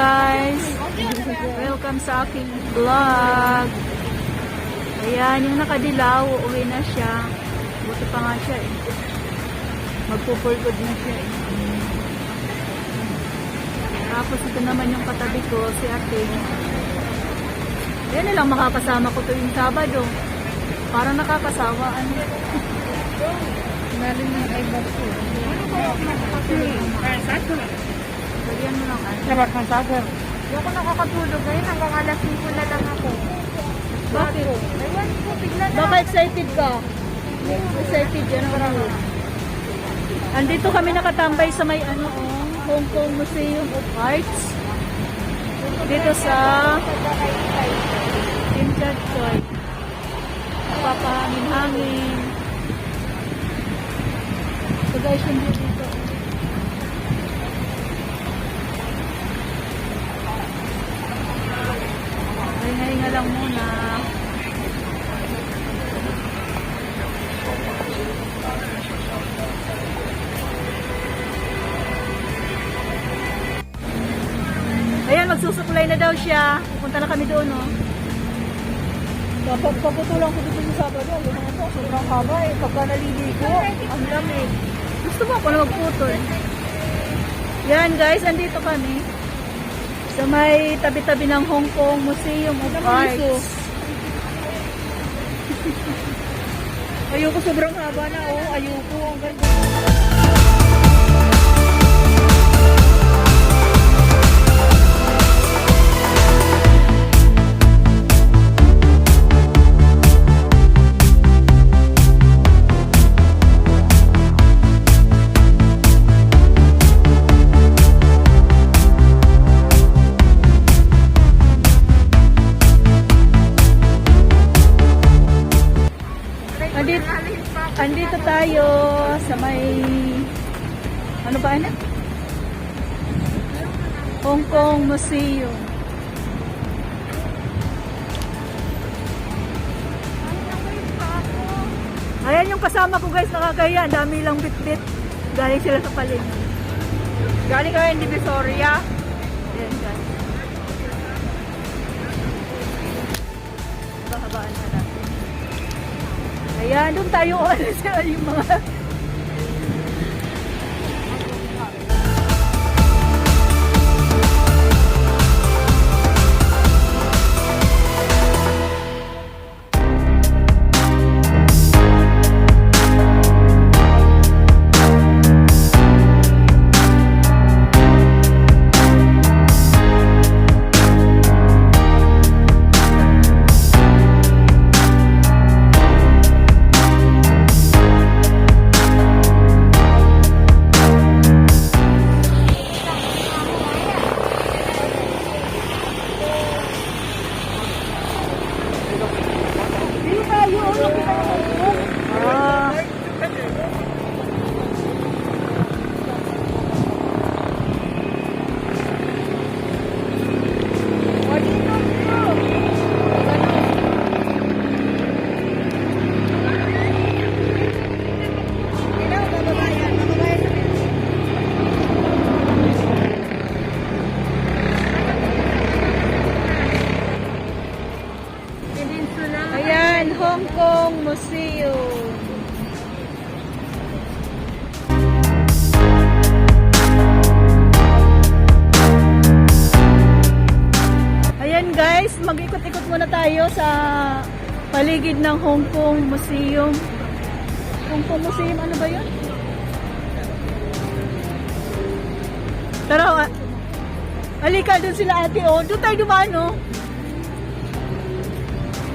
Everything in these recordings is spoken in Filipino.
guys! Welcome sa aking vlog. Ayan, yung nakadilaw, uuwi na siya. Buti pa nga siya eh. Magpupulgod na siya eh. Tapos ito naman yung katabi ko, si ate. Yan na lang makakasama ko tuwing Sabado. Parang nakakasawa. Ano? Meron yung iBox ko. Lagyan mo lang ano. Dapat ng sagar. Hindi ako nakakatulog ngayon. Hanggang alas 5 na lang ako. Bakit? Ewan ko, bigla na. Baka excited ka? Excited yan ako. Andito kami nakatambay sa may ano, Hong Kong Museum of Arts. Dito sa Tim Chat Choy. Napapahangin-hangin. So guys, yung view dito. Hinga-hinga lang muna. Ayan, magsusuklay na daw siya. Pupunta na kami doon, no? Paputulang ko dito yung Sabado. Ano naman po, sobrang haba eh. Pagka naliligo, ang lamig. Gusto mo ako na magputol. Yan guys, andito kami. Sa may tabi-tabi ng Hong Kong Museum of Arts. Ayoko, sobrang haba na. Oh, ayoko. Ang ganda. Andito tayo sa may ano ba ano? Hong Kong Museum. Ayan yung kasama ko guys, nakakaya. Dami lang bit-bit. Galing sila sa palengke. Galing kayo in Divisoria. Ayan guys. Bahabaan na natin. Ayan, doon tayo yung mga Hong Kong Museum. Ayan guys, mag-ikot-ikot muna tayo sa paligid ng Hong Kong Museum. Hong Kong Museum, ano ba yun? Tara, halika dun sila ate, oh. Doon tayo dumaan, oh.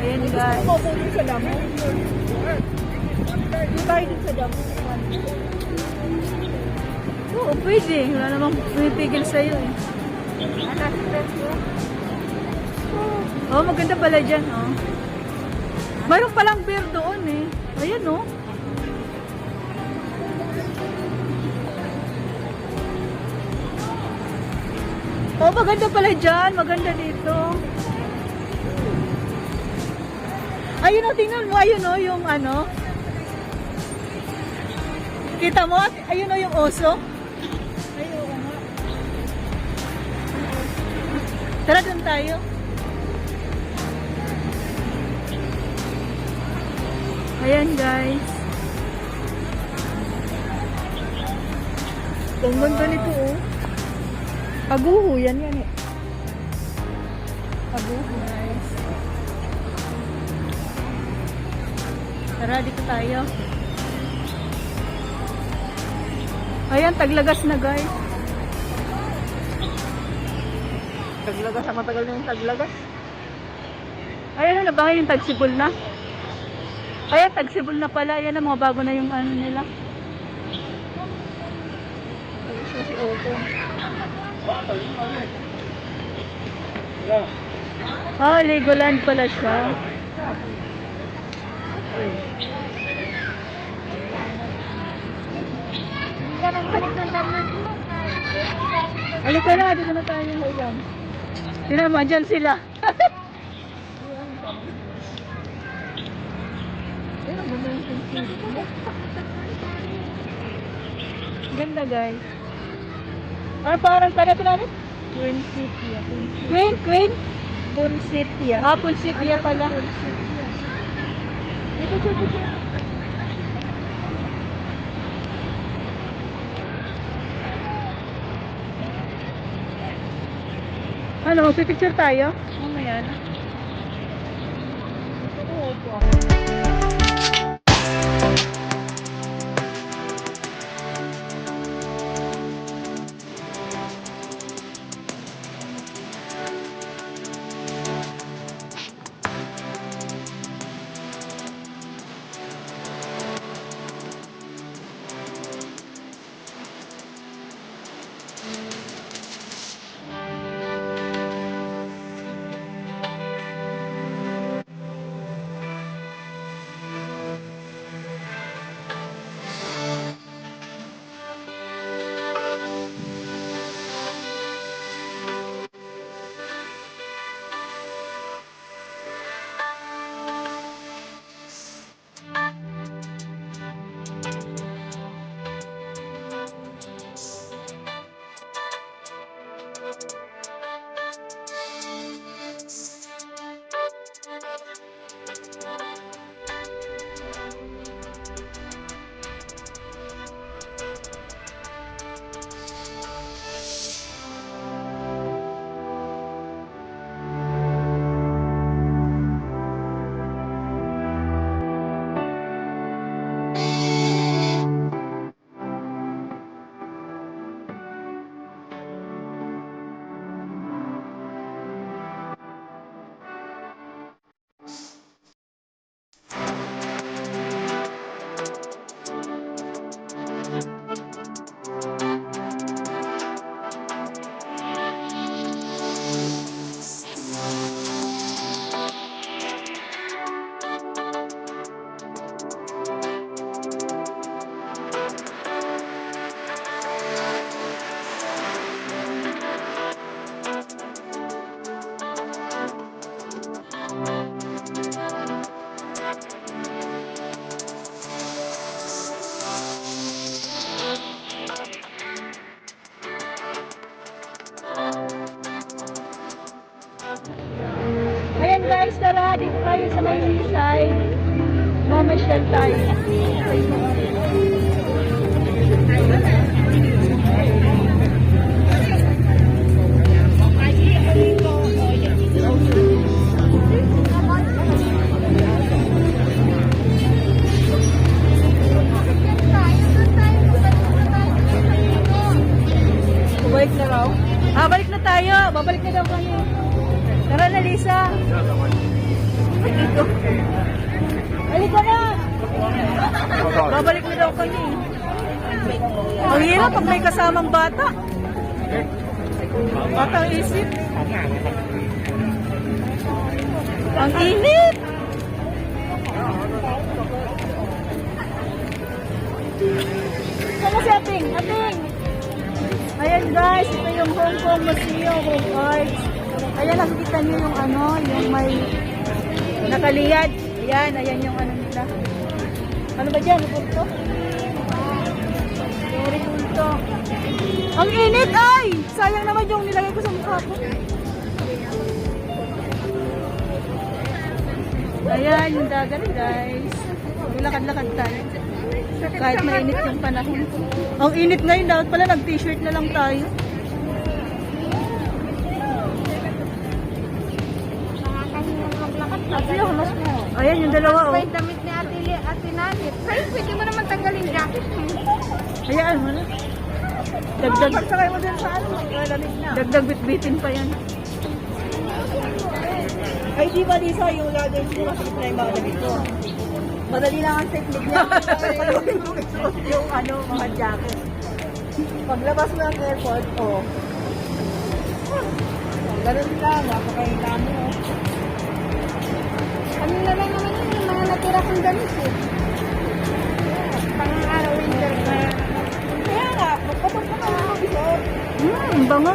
Ayan guys. Gusto ko sa damo. Doon tayo dun sa damo. Oo, pwede. Wala namang pumipigil sa'yo eh. Oh, maganda pala dyan, oh. Mayroon palang beer doon eh. Ayan, oh. Oh, maganda pala dyan. Maganda dito. Ayun o, tingnan mo. Ayun o, yung ano. Kita mo? Ayun o, yung oso. Ayun o nga. Tara dun tayo. Ayan guys. Ang ganda nito oh. Aguho yan eh. Aguho guys. Tara dito tayo. Ayan, Taglagas na guys. Taglagas, ang matagal na yung Taglagas. Ayan na, baka yung Tagsibol na. Ayan, Tagsibol na pala. Ayan na, mga bago na yung ano nila. Ayan siya si Otto. Oh, Legoland pala siya. Halika na, dito na tayo ng ulam. Tinama, dyan sila. Ganda guys. Ah, parang taga natin? Quincetia. Queen? Quincetia. Ah, Punsitia pala. Dito. Ano, magpipicture tayo? Mamaya na. Oo po. Ayan guys, tara, dito tayo sa may seaside. Mamasyal tayo. Balik na raw? Ah, balik na tayo. Babalik na daw kami. Tara na, Lisa. Dito. Balik ka na. Babalik na daw kami. Ang hirap pag may kasamang bata. Batang isip. Ang init. Sana si Ating? Ating! Ayan guys, ito yung Hong Kong Museum of Arts. Ayan, nakikita niyo yung ano, yung may nakaliyad. Ayan yung ano nila. Ano ba dyan? Punto? Very punto. Ang init ay! Sayang naman yung nilagay ko sa mukha ko. Ayan, yung dagat guys. Lakad-lakad tayo. Kahit mainit yung panahon. Ang init ngayon, dapat pala nag-t-shirt na lang tayo. Nakakahingang maglakad. Ate, hamas mo. Ayan, yung dalawa oh. May damit ni Ate Nanit. Ay, pwede mo naman tanggalin jacket mo. Hayaan mo na. Dagdag, Pagsakay mo din sa ano, lamig na. dagdag bitbitin pa yan. Ay, di ba Lisa, yung leather mo kasi na yung mga damit ko. Madali lang ang technique niya. Yung ano, mga jacket. Paglabas mo ng airport, oh. Ganun lang, napakahinga mo. Ano na lang naman yun, yung mga natira kong damit eh. Pang-araw winter ka. Kaya nga, magpapag ka naman mag-isot. Bango.